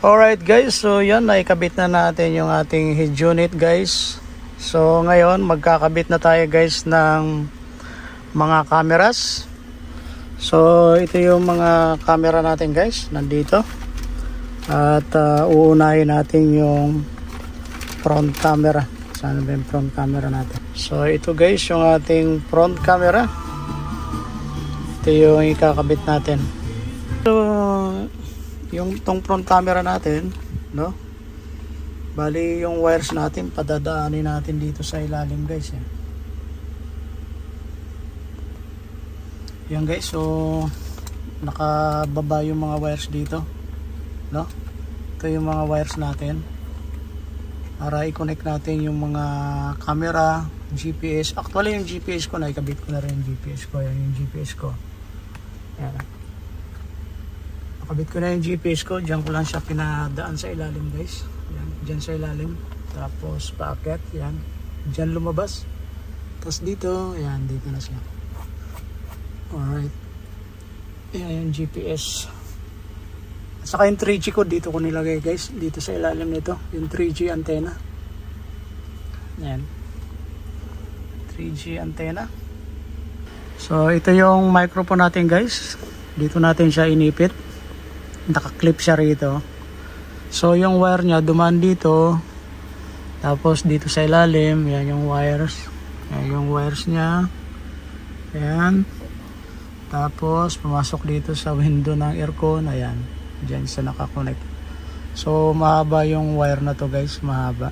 Alright guys, so yan, naikabit na natin yung ating head unit guys. So ngayon magkakabit na tayo guys ng mga cameras. So ito yung mga camera natin guys, nandito. At uunahin natin yung front camera. Saan ba yung front camera natin? So ito guys yung ating front camera. Ito yung ikakabit natin. So yung tong front camera natin, no? Bali yung wires natin padadaanin natin dito sa ilalim guys. Yan guys, so nakababa yung mga wires dito, no? Ito yung mga wires natin para i-connect natin yung mga camera, GPS. Actually yung GPS ko, naikabit ko na rin yung GPS ko. Yan yung GPS ko. Yan. Nakabit ko na yung GPS ko. Diyan ko lang siya pinadaan sa ilalim guys. Yan, diyan sa ilalim. Tapos paakyat, yan. Diyan lumabas. Tapos dito, yan, dito na siya. Alright. Yan yung GPS. At saka yung 3G ko dito ko nilagay guys. Dito sa ilalim nito. Yung 3G antenna. Yan. 3G antenna. So ito yung microphone natin guys. Dito natin siya inipit. Naka-clip siya rito. So yung wire niya dumaan dito. Tapos dito sa ilalim, yan yung wires. Yan yung wires niya. Yan. Tapos pumasok dito sa window ng aircon. Ayan. Diyan sa naka-connect. So mahaba yung wire na to guys. Mahaba.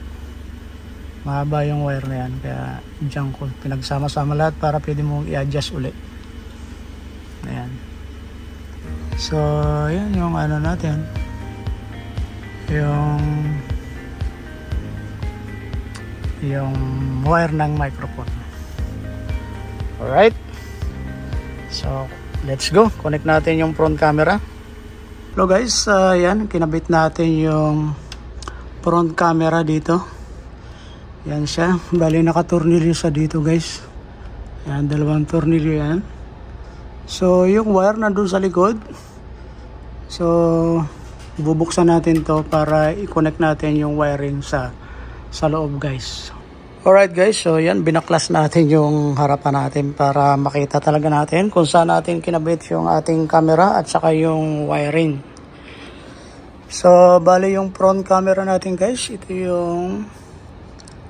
Mahaba yung wire na yan. Kaya diyan ko pinagsama-sama lahat para pwede mong i-adjust ulit. Ayan. So, yan yung ano natin. Yung wire ng microphone. Alright. So, let's go. Connect natin yung front camera. Hello guys, yan. Kinabit natin yung front camera dito. Yan siya. Bali naka-tornilyo sa dito guys. Yan, dalawang tornilyo yan. So, yung wire nandun sa likod. So, bubuksan natin to para i-connect natin yung wiring sa loob guys. Alright guys, so yan, binaklas natin yung harapan natin para makita talaga natin kung saan natin kinabit yung ating camera at saka yung wiring. So, bali yung front camera natin guys, ito yung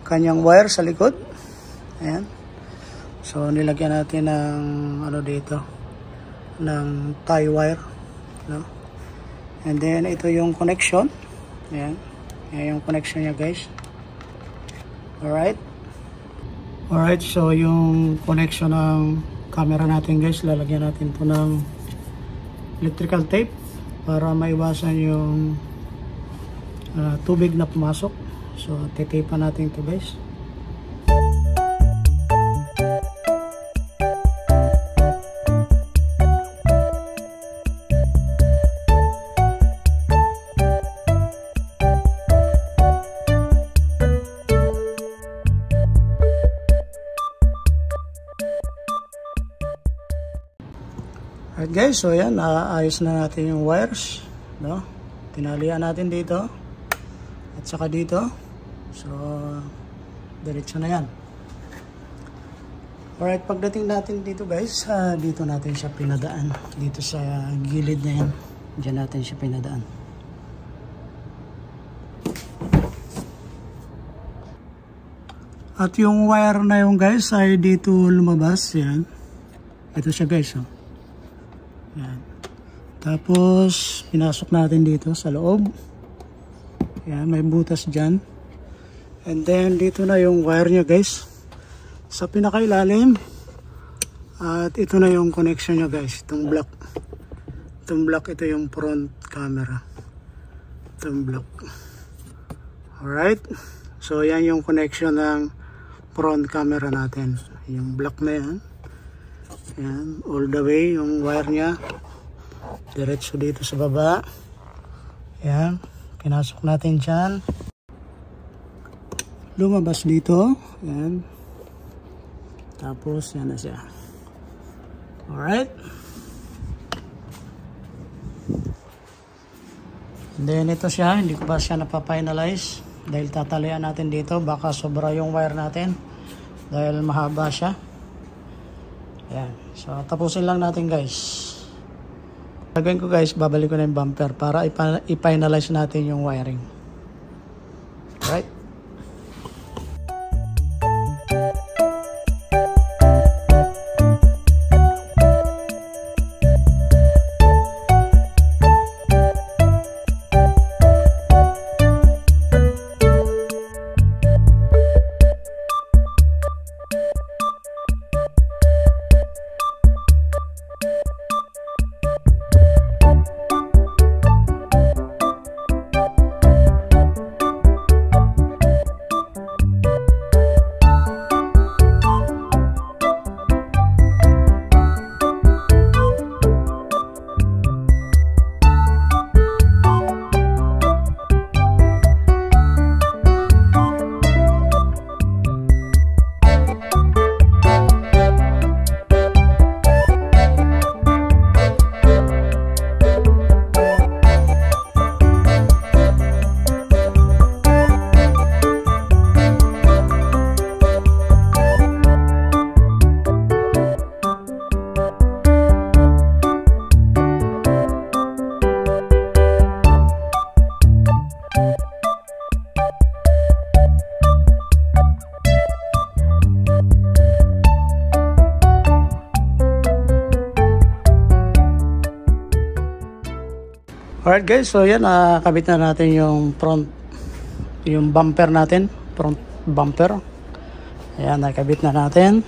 kanyang wire sa likod. Ayan. So, nilagyan natin ng ano dito, ng tie wire, no? And then ito yung connection. Ayan. Ayan yung connection niya guys. Alright. Alright, so yung connection ng camera natin guys, lalagyan natin ito ng electrical tape para maiwasan yung tubig na pumasok. So titape pa natin ito guys. Alright guys, so yan, ayos na natin yung wires, no? Tinalian natin dito at saka dito. So diretso na yan. Alright, pagdating natin dito guys, dito natin siya pinadaan, dito sa gilid na yan. Diyan natin siya pinadaan. At yung wire na yung guys ay dito lumabas, yan. Ito siya guys, oh. Yan. Tapos pinasok natin dito sa loob. Yan, may butas dyan. And then dito na yung wire nya guys sa pinakailalim. At ito na yung connection nya guys, itong block. Itong block, ito yung front camera. Itong block. Alright. So yan yung connection ng front camera natin. Yung block na yan. Yan, all the way yung wire nya diretso dito sa baba. Yan, pinasok natin dyan, lumabas dito. Yan, tapos yan na siya. Alright. And then ito siya, hindi ko pa siya napapinalize dahil tatalian natin dito, baka sobra yung wire natin dahil mahaba siya. Ayan, so tapusin lang natin guys. Gagawin ko guys, babalik ko na yung bumper para i-finalize natin yung wiring. Right? Alright guys, so yan, kabit na natin yung front, yung bumper natin, front bumper. Ayan, nakabit na natin.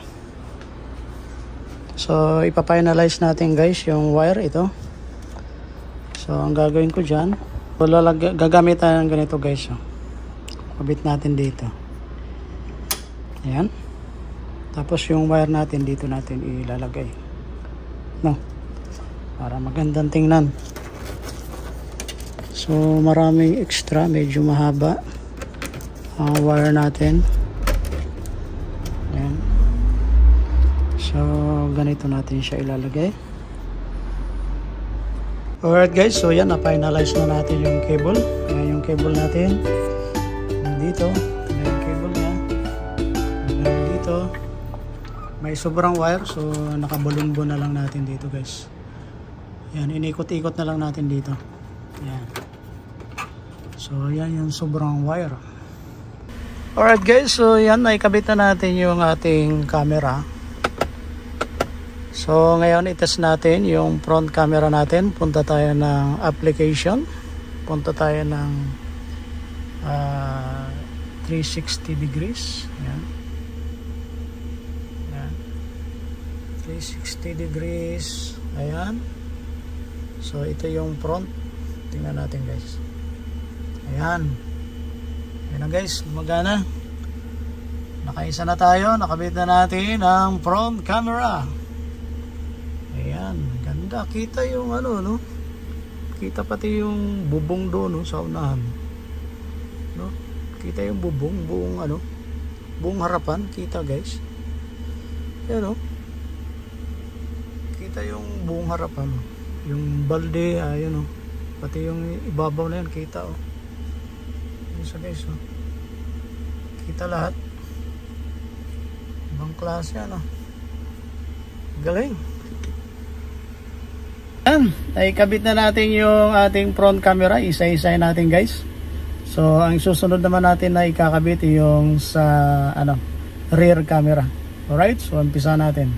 So ipafinalize natin guys yung wire ito. So ang gagawin ko dyan, gagamit tayo ng ganito guys. Kabit natin dito. Ayan. Tapos yung wire natin dito natin ilalagay. No? Para magandang tingnan. So maraming extra, medyo mahaba ang wire natin. Ayan. So ganito natin siya ilalagay. Alright guys, so yan, na-finalize na natin yung cable. Ayan yung cable natin. Dito, ayan yung cable niya. Ayan dito. May sobrang wire, so nakabalunbo na lang natin dito guys. Ayan, inikot-ikot na lang natin dito. Ayan. So yan yung sobrang wire. Alright guys, so yan, naikabit na natin yung ating camera. So ngayon itest natin yung front camera natin. Punta tayo ng application. Punta tayo ng 360 degrees. Ayan. Ayan. 360 degrees. Ayan. So ito yung front. Tingnan natin guys. Ayan. Ayan na guys, gumagana. Nakaisa na tayo. Nakabit na natin ang front camera. Ayan, ganda. Kita yung ano, no? Kita pati yung bubong doon, no? Sa unahan. No? Kita yung bubong, buong ano? Buong harapan, kita guys. Ayan, no? Kita yung buong harapan, no? Yung balde, ayun, no? Pati yung ibabaw na yan, kita, oh. Isa guys, oh. Kita lahat. Ibang klase, ano? Galing. Ayan, naikabit na natin yung ating front camera. Isa-isay natin guys. So ang susunod naman natin na ikakabit yung sa rear camera. Alright, so umpisa natin.